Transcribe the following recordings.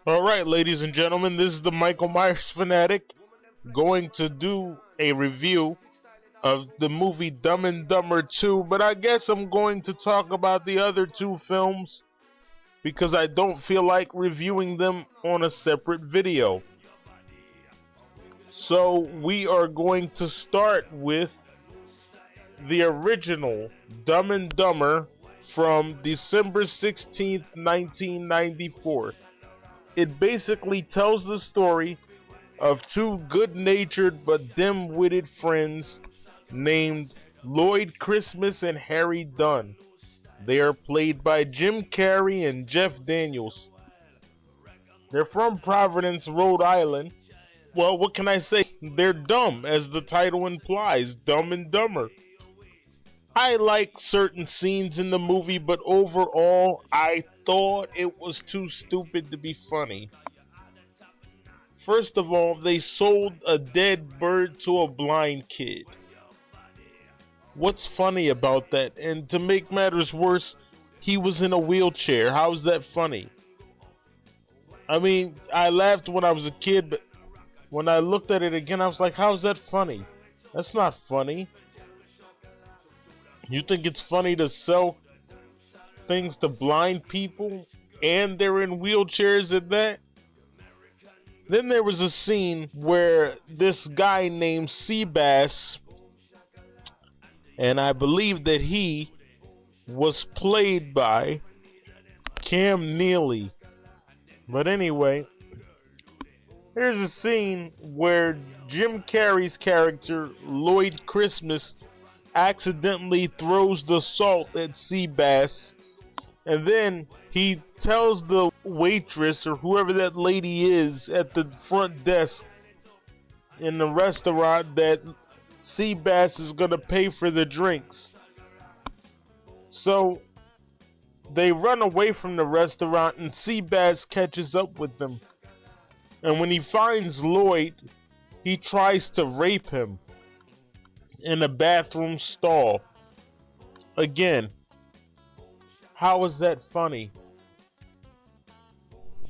Alright, ladies and gentlemen, this is the Michael Myers Fanatic going to do a review of the movie Dumb and Dumber 2, but I guess I'm going to talk about the other two films because I don't feel like reviewing them on a separate video. So we are going to start with the original Dumb and Dumber from December 16th, 1994. It basically tells the story of two good-natured but dim-witted friends named Lloyd Christmas and Harry Dunn. They are played by Jim Carrey and Jeff Daniels. They're from Providence, Rhode Island. Well, what can I say? They're dumb, as the title implies, Dumb and Dumber. I like certain scenes in the movie, but overall, I thought it was too stupid to be funny. First of all, they sold a dead bird to a blind kid. What's funny about that? And to make matters worse, he was in a wheelchair. How's that funny? I mean, I laughed when I was a kid, but when I looked at it again, I was like, how's that funny? That's not funny. You think it's funny to sell things to blind people and they're in wheelchairs at that? Then there was a scene where this guy named Seabass, and I believe that he was played by Cam Neely. But anyway, here's a scene where Jim Carrey's character, Lloyd Christmas, accidentally throws the salt at Seabass, and then he tells the waitress or whoever that lady is at the front desk in the restaurant that Seabass is gonna pay for the drinks. So they run away from the restaurant and Seabass catches up with them, and when he finds Lloyd, he tries to rape him in a bathroom stall. Again, how is that funny?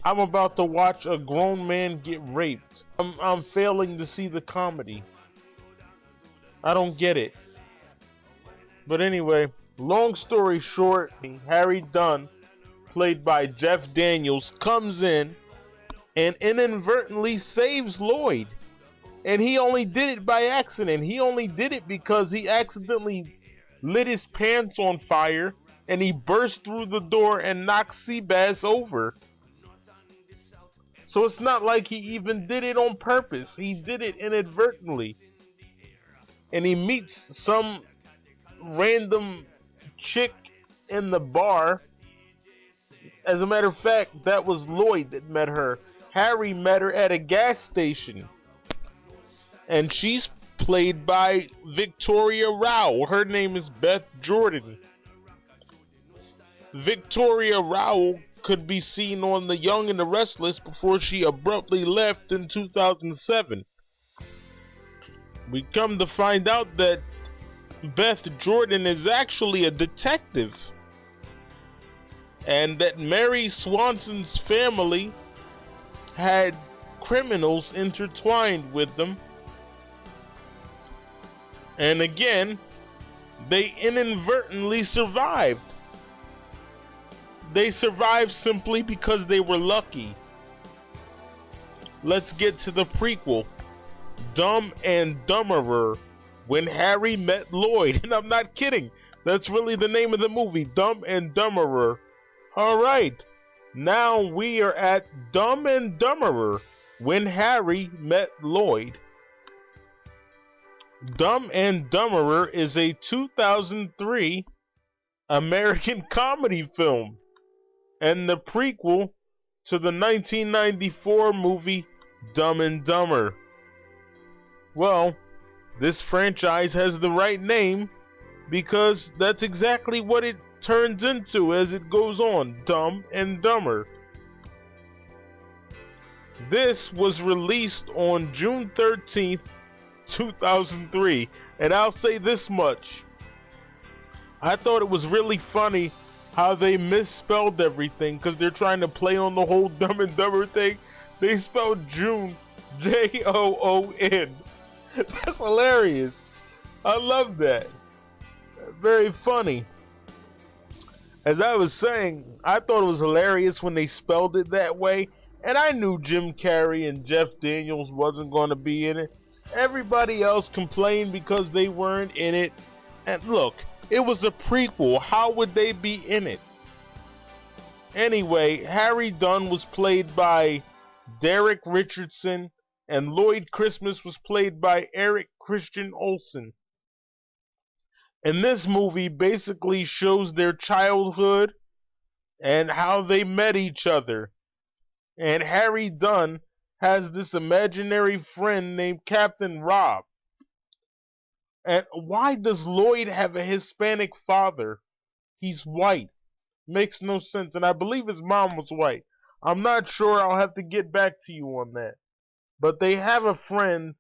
I'm about to watch a grown man get raped. I'm failing to see the comedy. I don't get it. But anyway, long story short, Harry Dunn, played by Jeff Daniels, comes in and inadvertently saves Lloyd. And he only did it by accident. He only did it because he accidentally lit his pants on fire and he burst through the door and knocked Seabass over. So it's not like he even did it on purpose. He did it inadvertently. And he meets some random chick in the bar. As a matter of fact, that was Lloyd that met her. Harry met her at a gas station. And she's played by Victoria Rowell. Her name is Beth Jordan. Victoria Rowell could be seen on The Young and the Restless before she abruptly left in 2007. We come to find out that Beth Jordan is actually a detective, and that Mary Swanson's family had criminals intertwined with them. And again, they inadvertently survived. They survived simply because they were lucky. Let's get to the prequel, Dumb and Dumberer, When Harry Met Lloyd. And I'm not kidding. That's really the name of the movie, Dumb and Dumberer. Alright, now we are at Dumb and Dumberer, When Harry Met Lloyd. Dumb and Dumberer is a 2003 American comedy film and the prequel to the 1994 movie Dumb and Dumber. Well, this franchise has the right name because that's exactly what it turns into as it goes on, Dumb and Dumber. This was released on June 13th, 2003, and I'll say this much. I thought it was really funny how they misspelled everything because they're trying to play on the whole Dumb and Dumber thing. They spelled June Joon. That's hilarious. I love that. Very funny. As I was saying, I thought it was hilarious when they spelled it that way, and I knew Jim Carrey and Jeff Daniels wasn't going to be in it. Everybody else complained because they weren't in it. And look, it was a prequel. How would they be in it? Anyway, Harry Dunn was played by Derek Richardson, and Lloyd Christmas was played by Eric Christian Olsen. And this movie basically shows their childhood and how they met each other. And Harry Dunn has this imaginary friend named Captain Rob. And why does Lloyd have a Hispanic father? He's white. Makes no sense. And I believe his mom was white. I'm not sure. I'll have to get back to you on that. But they have a friend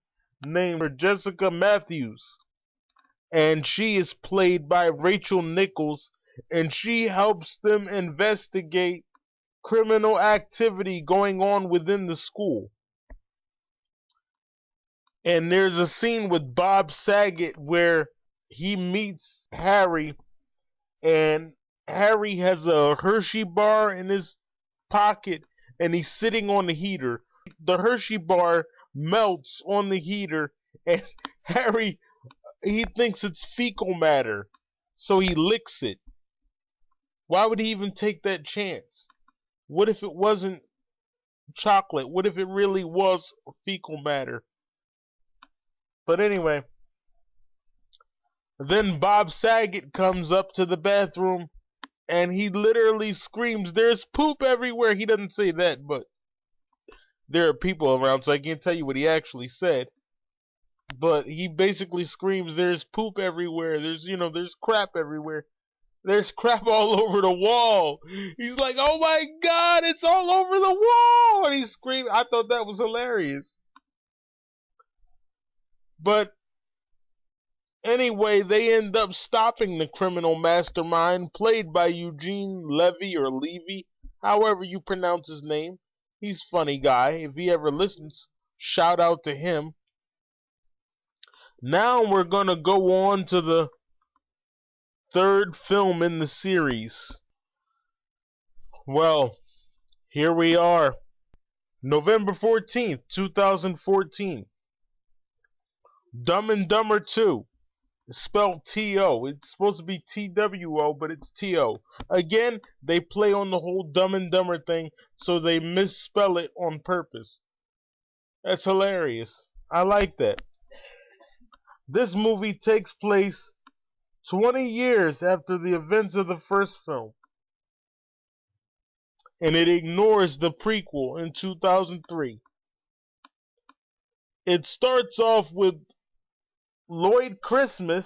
named Jessica Matthews. And she is played by Rachel Nichols. And she helps them investigate criminal activity going on within the school. And there's a scene with Bob Saget where he meets Harry, and Harry has a Hershey bar in his pocket, and he's sitting on the heater. The Hershey bar melts on the heater, and Harry, he thinks it's fecal matter, so he licks it. Why would he even take that chance? What if it wasn't chocolate? What if it really was fecal matter? But anyway, then Bob Saget comes up to the bathroom and he literally screams, "There's poop everywhere." He doesn't say that, but there are people around, so I can't tell you what he actually said. But he basically screams, "There's poop everywhere. There's crap everywhere. There's crap all over the wall." He's like, "Oh my God, it's all over the wall!" And he's screaming. I thought that was hilarious. But anyway, they end up stopping the criminal mastermind, played by Eugene Levy or Levy, however you pronounce his name. He's a funny guy. If he ever listens, shout out to him. Now we're going to go on to the third film in the series. Well, here we are. November 14th, 2014. Dumb and Dumber 2. It's spelled T-O. It's supposed to be T-W-O, but it's T-O. Again, they play on the whole Dumb and Dumber thing, so they misspell it on purpose. That's hilarious. I like that. This movie takes place 20 years after the events of the first film. And it ignores the prequel in 2003. It starts off with Lloyd Christmas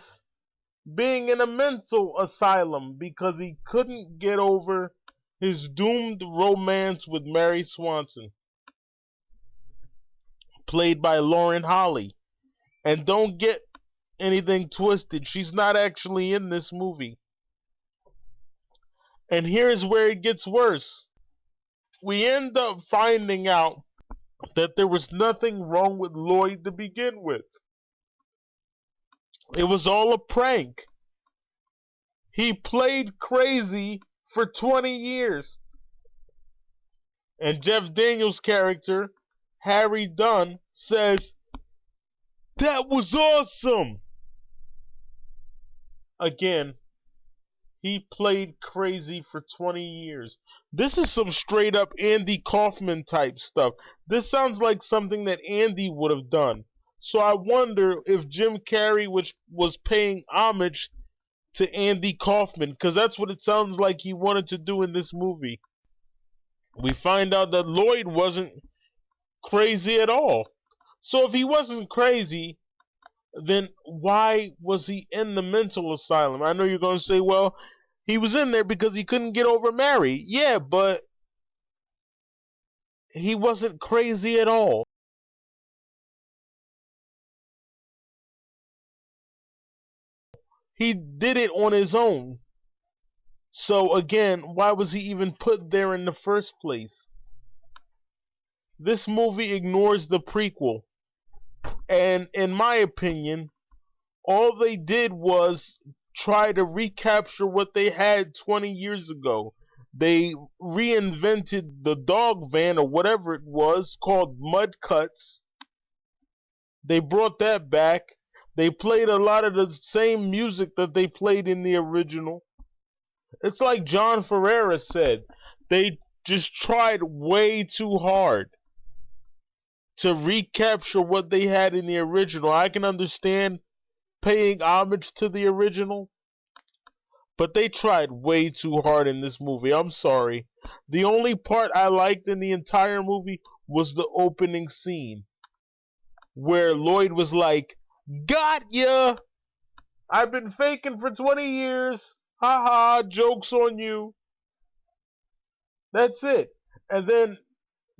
being in a mental asylum because he couldn't get over his doomed romance with Mary Swanson, played by Lauren Holly. And don't get anything twisted, she's not actually in this movie. And here's where it gets worse. We end up finding out that there was nothing wrong with Lloyd to begin with. It was all a prank. He played crazy for 20 years. And Jeff Daniels' character, Harry Dunn, says, "That was awesome!" Again, he played crazy for 20 years. This is some straight up Andy Kaufman type stuff. This sounds like something that Andy would have done. So I wonder if Jim Carrey was paying homage to Andy Kaufman, because that's what it sounds like he wanted to do in this movie. We find out that Lloyd wasn't crazy at all. So if he wasn't crazy, then why was he in the mental asylum? I know you're going to say, well, he was in there because he couldn't get over Mary. Yeah, but he wasn't crazy at all. He did it on his own. So again, why was he even put there in the first place? This movie ignores the prequel. And in my opinion, all they did was try to recapture what they had 20 years ago. They reinvented the dog van or whatever it was called Mud Cuts. They brought that back. They played a lot of the same music that they played in the original. It's like John Ferreira said, they just tried way too hard to recapture what they had in the original. I can understand paying homage to the original, but they tried way too hard in this movie. I'm sorry. The only part I liked in the entire movie was the opening scene where Lloyd was like, "Got ya! I've been faking for 20 years. Haha, joke's on you." That's it. And then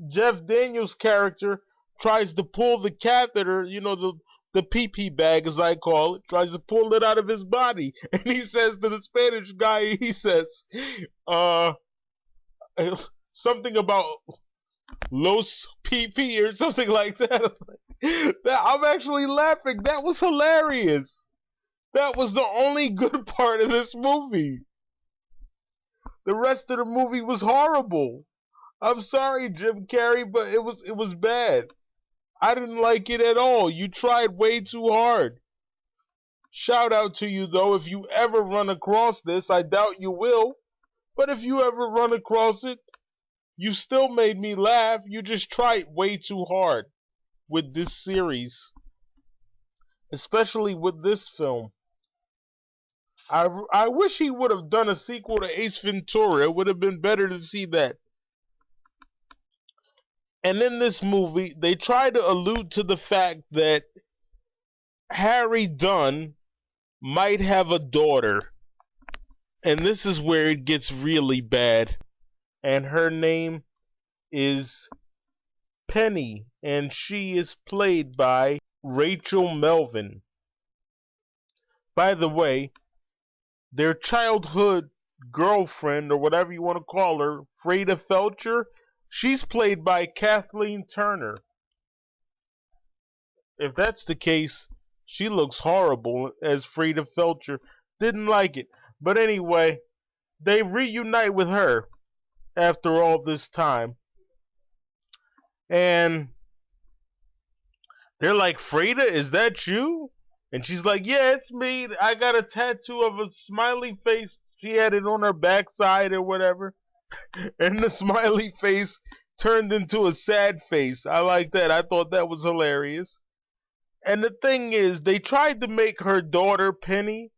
Jeff Daniels' character tries to pull the catheter, the pee-pee bag as I call it, tries to pull it out of his body. And he says to the Spanish guy, he says, uh, something about los pee-pee or something like that. I'm actually laughing. That was hilarious. That was the only good part of this movie. The rest of the movie was horrible. I'm sorry, Jim Carrey, but it was bad. I didn't like it at all. You tried way too hard. Shout out to you, though, if you ever run across this. I doubt you will. But if you ever run across it, you still made me laugh. You just tried way too hard with this series. Especially with this film. I wish he would have done a sequel to Ace Ventura. It would have been better to see that. And in this movie, they try to allude to the fact that Harry Dunn might have a daughter. And this is where it gets really bad. And her name is Penny. And she is played by Rachel Melvin. By the way, their childhood girlfriend, or whatever you want to call her, Freda Felcher, she's played by Kathleen Turner. If that's the case, she looks horrible as Freda Felcher. Didn't like it. But anyway, they reunite with her after all this time. And they're like, "Freda, is that you?" And she's like, "Yeah, it's me. I got a tattoo of a smiley face." She had it on her backside or whatever. And the smiley face turned into a sad face. I like that. I thought that was hilarious. And the thing is, they tried to make her daughter, Penny,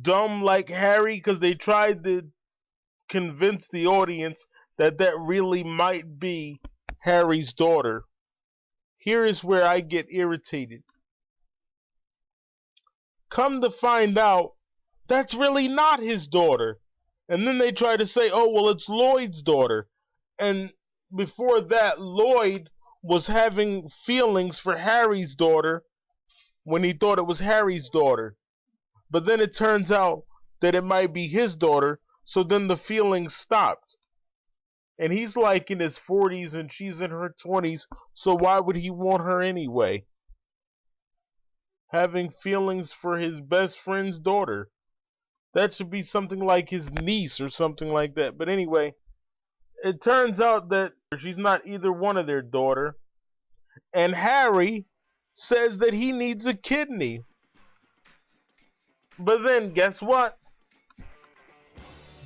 dumb like Harry, because they tried to convince the audience that that really might be Harry's daughter. Here is where I get irritated. Come to find out, that's really not his daughter. And then they try to say, "Oh, well, it's Lloyd's daughter." And before that, Lloyd was having feelings for Harry's daughter when he thought it was Harry's daughter. But then it turns out that it might be his daughter, so then the feelings stopped. And he's like in his 40s and she's in her 20s, so why would he want her anyway? Having feelings for his best friend's daughter. That should be something like his niece or something like that. But anyway, it turns out that she's not either one of their daughter. And Harry says that he needs a kidney. But then, guess what?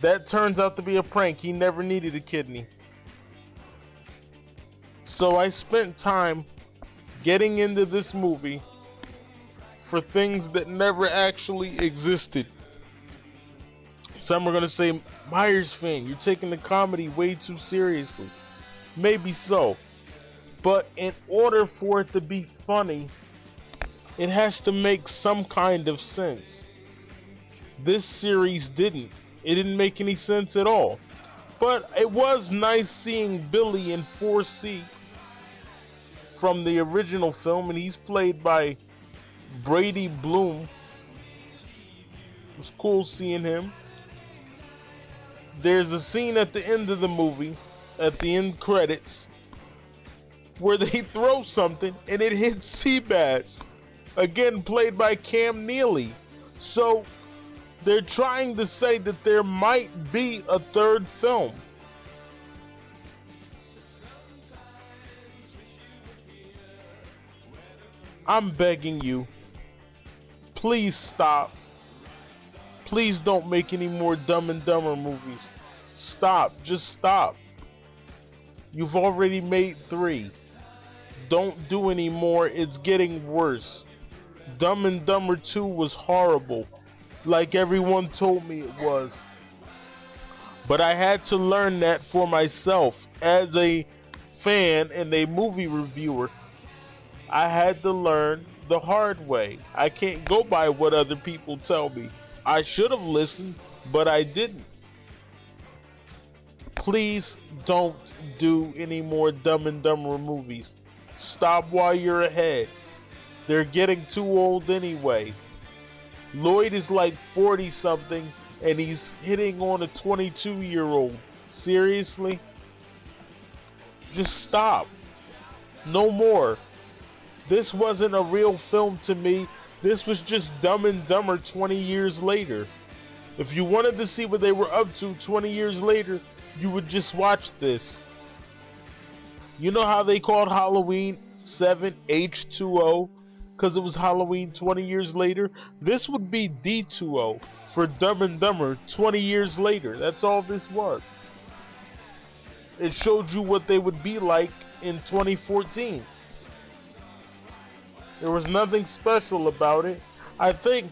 That turns out to be a prank. He never needed a kidney. So I spent time getting into this movie for things that never actually existed. Some are going to say, "Myers fan, you're taking the comedy way too seriously." Maybe so. But in order for it to be funny, it has to make some kind of sense. This series didn't. It didn't make any sense at all. But it was nice seeing Billy in 4C from the original film, and he's played by Brady Bloom. It was cool seeing him. there's a scene at the end of the movie, at the end credits, where they throw something and it hits Seabass, again played by Cam Neely. So they're trying to say that there might be a third film. I'm begging you, please stop. Please don't make any more Dumb and Dumber movies. Stop. Just stop. You've already made 3. Don't do any more. It's getting worse. Dumb and Dumber 2 was horrible, like everyone told me it was. But I had to learn that for myself. As a fan and a movie reviewer, I had to learn the hard way. I can't go by what other people tell me. I should have listened, but I didn't. Please don't do any more Dumb and Dumber movies. Stop while you're ahead. They're getting too old anyway. Lloyd is like 40 something and he's hitting on a 22-year-old. Seriously? Just stop. No more. This wasn't a real film to me. This was just Dumb and Dumber 20 years later. If you wanted to see what they were up to 20 years later, you would just watch this. You know how they called Halloween 7 H2O? Because it was Halloween 20 years later? This would be D2O for Dumb and Dumber 20 years later. That's all this was. It showed you what they would be like in 2014. There was nothing special about it. I think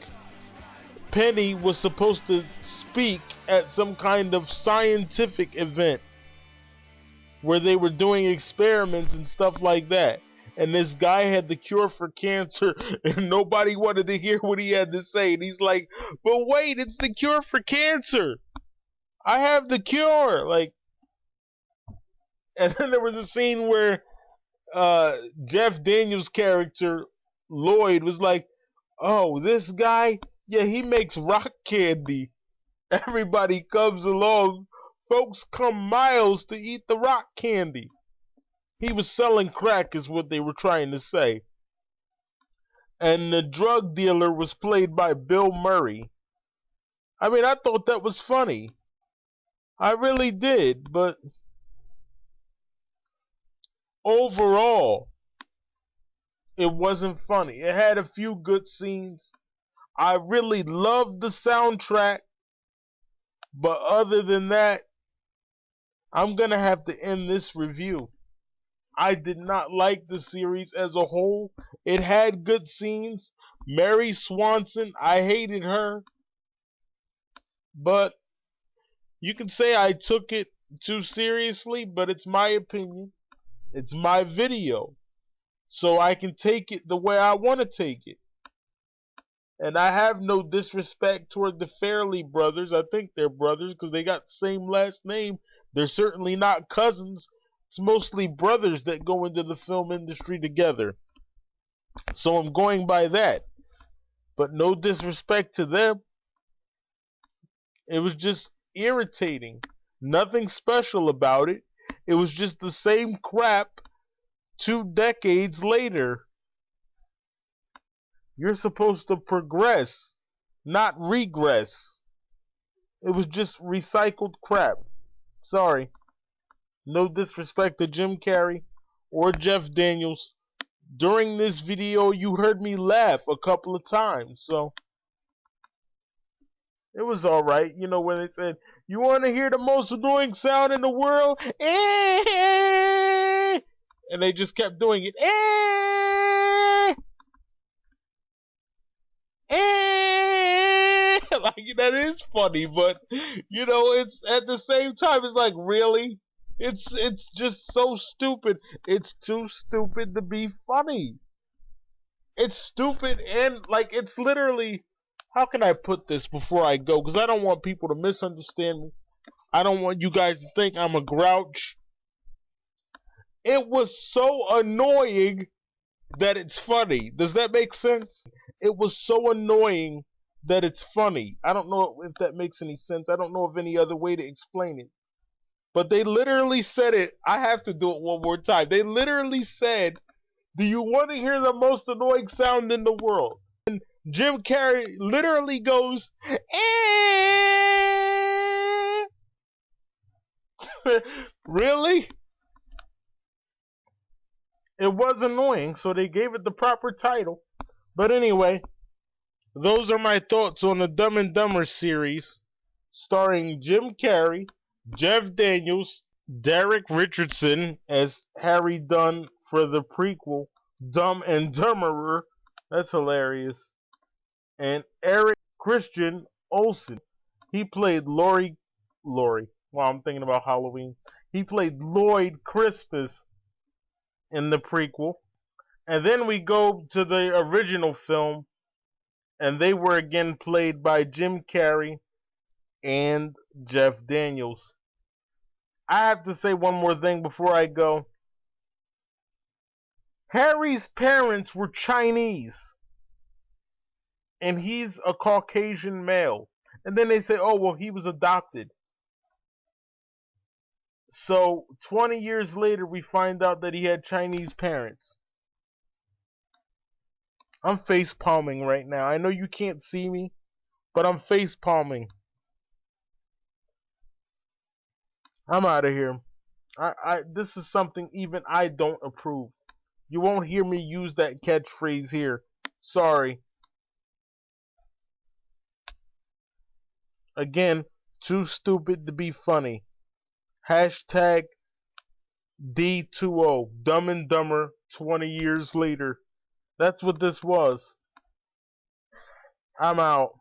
Penny was supposed to speak at some kind of scientific event where they were doing experiments and stuff like that. And this guy had the cure for cancer and nobody wanted to hear what he had to say. And he's like, but wait, it's the cure for cancer. I have the cure. Like, and then there was a scene where Jeff Daniels' character Lloyd was like, oh, this guy, yeah, he makes rock candy. Everybody comes along. Folks come miles to eat the rock candy. He was selling crack is what they were trying to say. And the drug dealer was played by Bill Murray. I mean, I thought that was funny. I really did, but overall, it wasn't funny. It had a few good scenes. I really loved the soundtrack. But other than that, I'm going to have to end this review. I did not like the series as a whole. It had good scenes. Mary Swanson, I hated her. But you can say I took it too seriously, but it's my opinion. It's my video. So I can take it the way I want to take it. And I have no disrespect toward the Fairley brothers. I think they're brothers because they got the same last name. They're certainly not cousins. It's mostly brothers that go into the film industry together. So I'm going by that. But no disrespect to them. It was just irritating. Nothing special about it. It was just the same crap 2 decades later. You're supposed to progress, not regress. It was just recycled crap. Sorry. No disrespect to Jim Carrey or Jeff Daniels. During this video, you heard me laugh a couple of times, so it was alright. You know, when they said, you want to hear the most annoying sound in the world? And they just kept doing it. Like, that is funny, but you know, it's at the same time, it's like, really? It's just so stupid. It's too stupid to be funny. It's stupid, and like, it's literally, how can I put this before I go? Because I don't want people to misunderstand me. I don't want you guys to think I'm a grouch. It was so annoying that it's funny. Does that make sense? It was so annoying that it's funny. I don't know if that makes any sense. I don't know of any other way to explain it. But they literally said it. I have to do it one more time. They literally said, "Do you want to hear the most annoying sound in the world?" And Jim Carrey literally goes, "Eh." Really? It was annoying, so they gave it the proper title. But anyway, those are my thoughts on the Dumb and Dumber series, starring Jim Carrey, Jeff Daniels, Derek Richardson as Harry Dunn for the prequel, Dumb and Dumberer. That's hilarious. And Eric Christian Olsen. He played Laurie. Well, I'm thinking about Halloween. He played Lloyd Crispus in the prequel. And then we go to the original film, and they were again played by Jim Carrey and Jeff Daniels. I have to say one more thing before I go. Harry's parents were Chinese, and he's a Caucasian male. And then they say, oh, well, he was adopted. So 20 years later, we find out that he had Chinese parents. I'm face palming right now. I know you can't see me, but I'm face palming. I'm out of here. This is something even I don't approve. You won't hear me use that catchphrase here. Sorry. Again, too stupid to be funny. Hashtag D20. Dumb and Dumber 20 years later. That's what this was. I'm out.